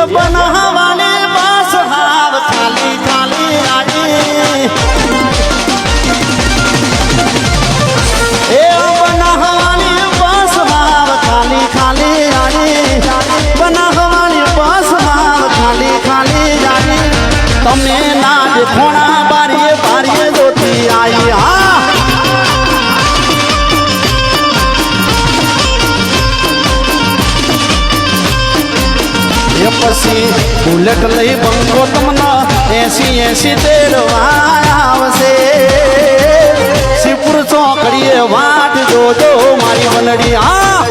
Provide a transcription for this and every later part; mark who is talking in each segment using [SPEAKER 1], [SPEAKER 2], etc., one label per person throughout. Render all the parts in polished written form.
[SPEAKER 1] બનાવવાની બસ હાવ ખાલી ખાલી રાજી એ બનાવવાની બસ હાવ ખાલી ખાલી રાજી બનાવવાની બસ હાવ ખાલી ખાલી રાજી તમે ના દેખોણા બારીએ બારીએ જોતી આવી હા પછી બુલેટ લઈ બંગો તમને 80 તેરવા આવશે શિવપુર ચોકડીએ વાટ જોજો મારી વનડી હા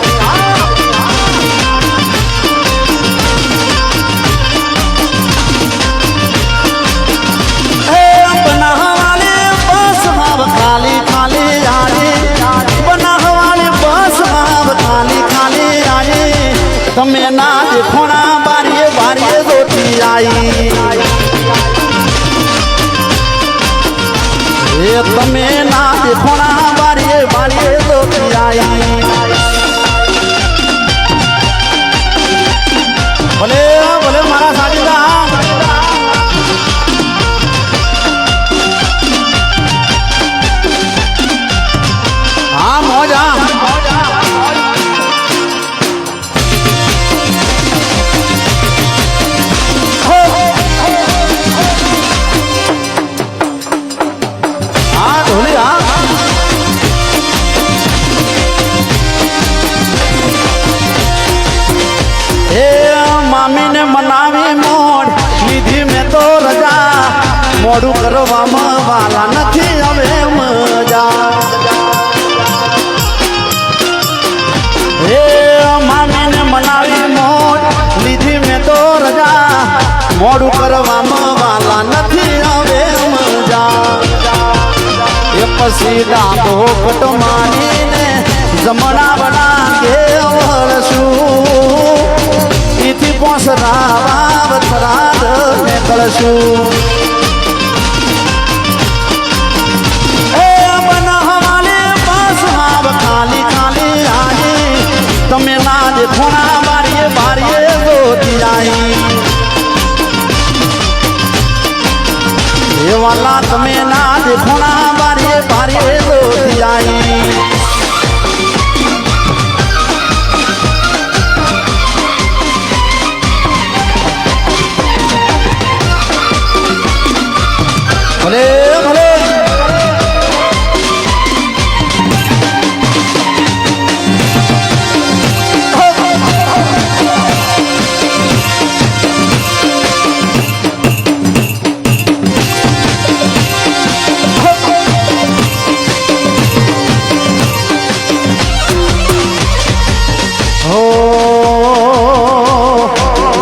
[SPEAKER 1] બનાવવાની બસ ભાવ ખાલી ખાલી આજે બનાવવાની બસ ભાવ ખાલી ખાલી આજે તમે ના દેખોણા બારીએ જોતી आई ये तमे ना देखोना बारीए बारीए जोती आई भले भले मारा साजीदा हाँ मौजा મોડું કરવામાં વાલા નથી હવે મજા હે મામીને મનાવી મોજ લીધી મેં તો રજા મોડું કરવામાં વાલા નથી હવે મજા એ પછી દાદો કટ મારીને જમણા બના કે વળશું એથી પોસરા વાવ થરાદ નીકળશું તમે ના દેખોણા બારીએ બારીએ જોતી आई એ વાલા તમે ના દેખોણા બારીએ બારીએ જોતી आई ભલે ભલે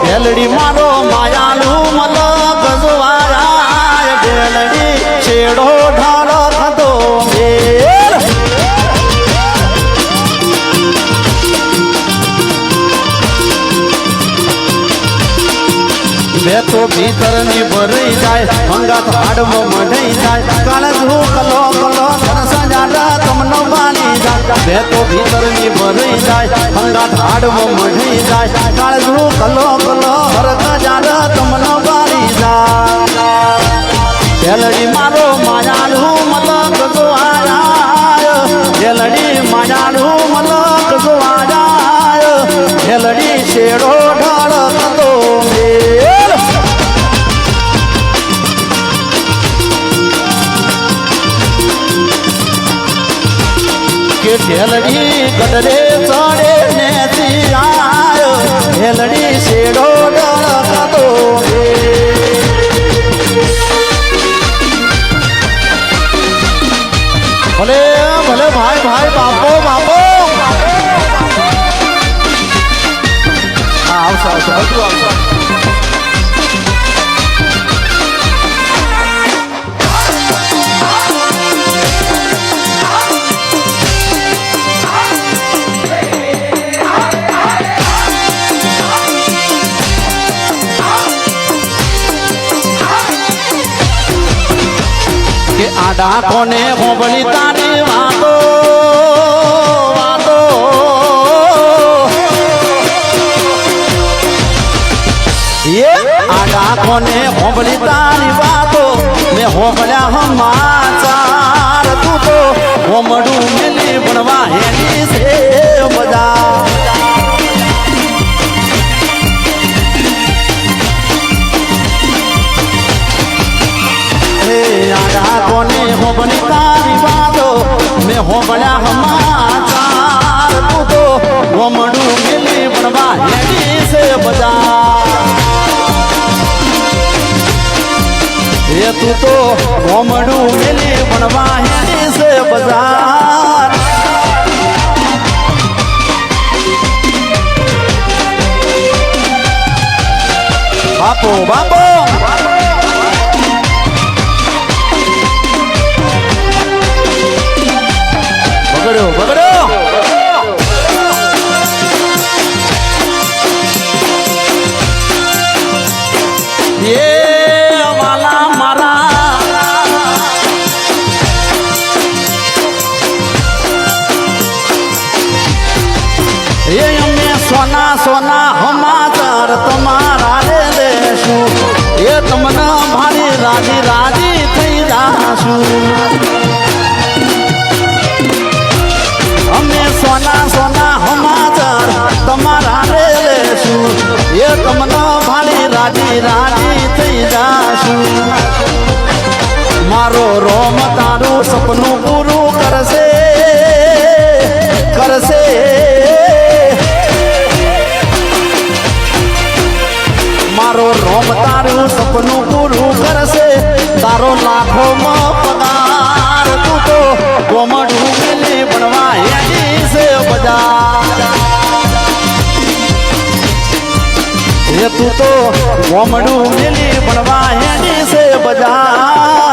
[SPEAKER 1] બેલડી મારો માયાલુ મલ ગજવાયા બેલડી છેડો ઢાળો થતો મેર બે તો ભીતરની ભરાઈ જાય અંગાત હાડમાં મઢાઈ જાય કાળજુ કલો કલો સજાડા તમનો બાલી જાય બે તો ભીતરની ભરાઈ જાય અંગાત હાડમાં મઢાઈ જાય કાળજુ કલો કલો હરક જાડા તમનો બાલી જાય બેલડી મારો માયાલુ મલક જો આયા બેલડી માયાલુ મલક જો આયા બેલડી છેડો ઢાળ થતો મેર કે ઢેલડી ગડરે ચડે ને આયો ઢેલડી શેડો ડળકતો ભલે ભલે ભાઈ ભાઈ બાપો બાપો આવશે આવશે આવશે આડા કોને હોબળી તારી વાતો વાતો કોને હોંભળી તારી વાતો મેં હોંભળ્યા સમાચાર તું તો હોમડું મેલી ભણવા એની છે બધા આડા કોને હોંભળી તારી વાતો મેં હોંભળ્યા સમાચાર તું તો હોમડું મેલી ભણવા એની છે બધા એ તું તો હોમડું મેલી ભણવા એની છે બજાર બાપો બાપો બગડ્યો બગડ્યો એ વાલા મારા એ અમે સોના સોના સમાચાર તમારા રે દેશું એ તમને મારી રાજી રાજી થઈ જાશું અમે સોના સોના સમાચાર તમારા રે લેશું એ તમને મારી રાજી રાજી થઈ જાશું મારો રોમ તારું સપનું પૂરું કરશે કરશે મારો રોમ તારું સપનું પૂરું કરશે તારો લાખોમાં પગાર તું તો ગોમડું મેલી ભણવા એની છે બધા એ તું તો ગોમડું મેલી ભણવા એની છે બધા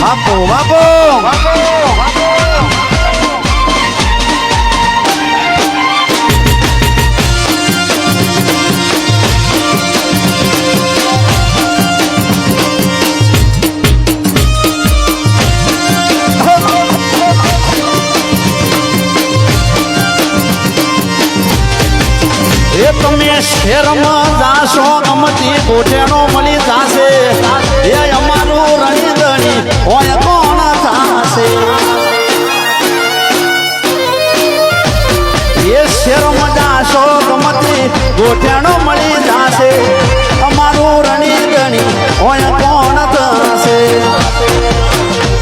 [SPEAKER 1] બાપો બાપો એ તમે શહેરમાં જાશો ગમતી ગોઠેણો મળી જાશે એ અમારું રણીદણી હોય કોણ થાશે એ શહેરમાં જાશો ગમતી ગોઠેણો મળી જાશે અમારું રણીદણી હોય કોણ થશે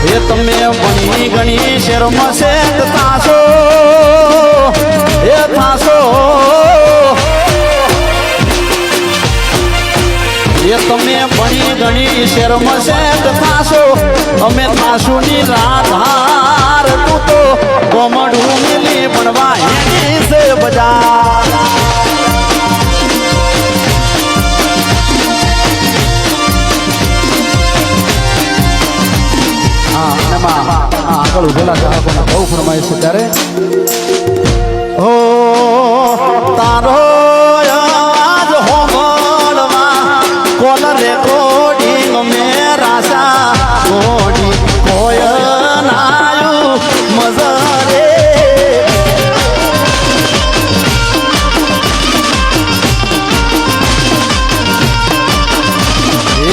[SPEAKER 1] એ તમે ભણી ગણી શહેરમાં શેત થાશો એ થાશો એ તમે ભણી ગણી શેરમાં શેત થાશો અમે થાશું ની રાધાર તું તો ગોમડું મેલી ભણવા એની છે બજાર આગળ ઉભેલા ગ્રાહકોને બહુ ફરમાય છે ત્યારે હો તારો આજ હોમળવા કોલ રેકોર્ડિંગ મેરાસા કોડી કોઈ નાયું મજરે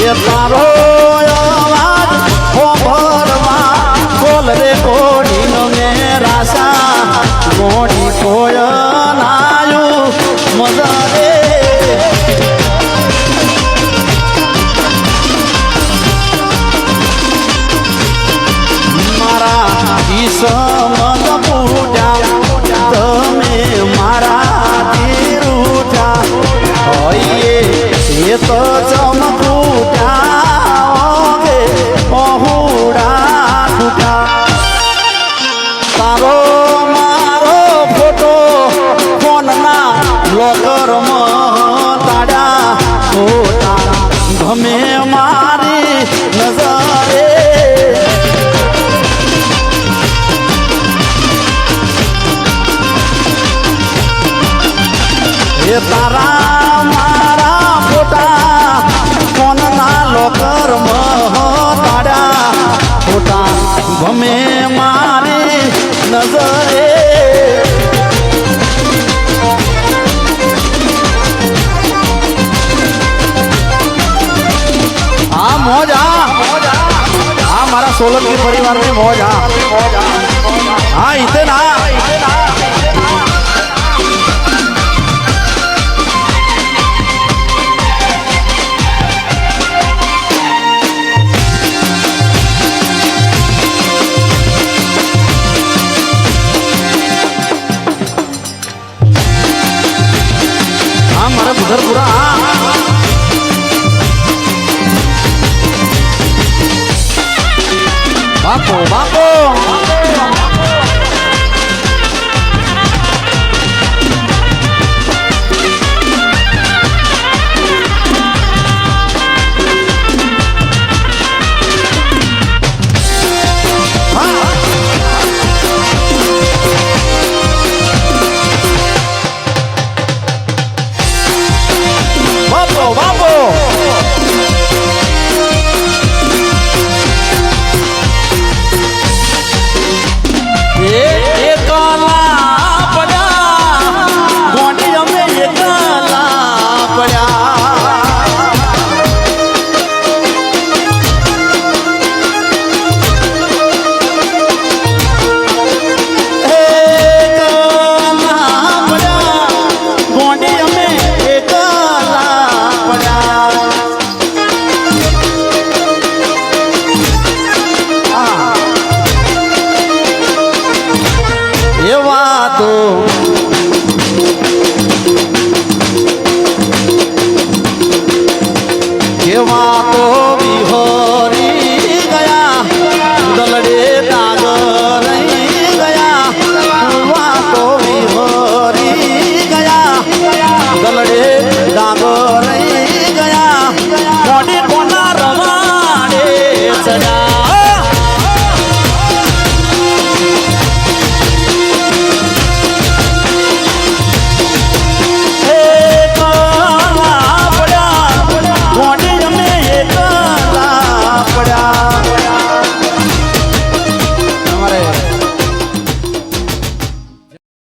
[SPEAKER 1] એ તારો આજ હોમળવા કોલ રેકોર્ડિંગ મેરાસા કોડી કોઈ નાયું મજરે સમલ પૂજા તમે મારા તીરુઠા હોઈએ એ તો ચમકૂઠા પહોળા કૂઠા તારો મારો ફોટો ફોનના લોકરમાં તાડ્યા ફોટા ગમે મારી નજરે એ તારા મારા ફોટા કોનના લોકર તાડા ફોટા ગમે મારી નજરે આ મોજ આ મારા સોલંકી પરિવારની મોજ હા ઇતે ના મારા બુધરપુરા બાપો બાપો કેવા તો વિહોરી ગયા દલડે દાગ રહી ગયા વાતો વિહોરી ગયા દલડે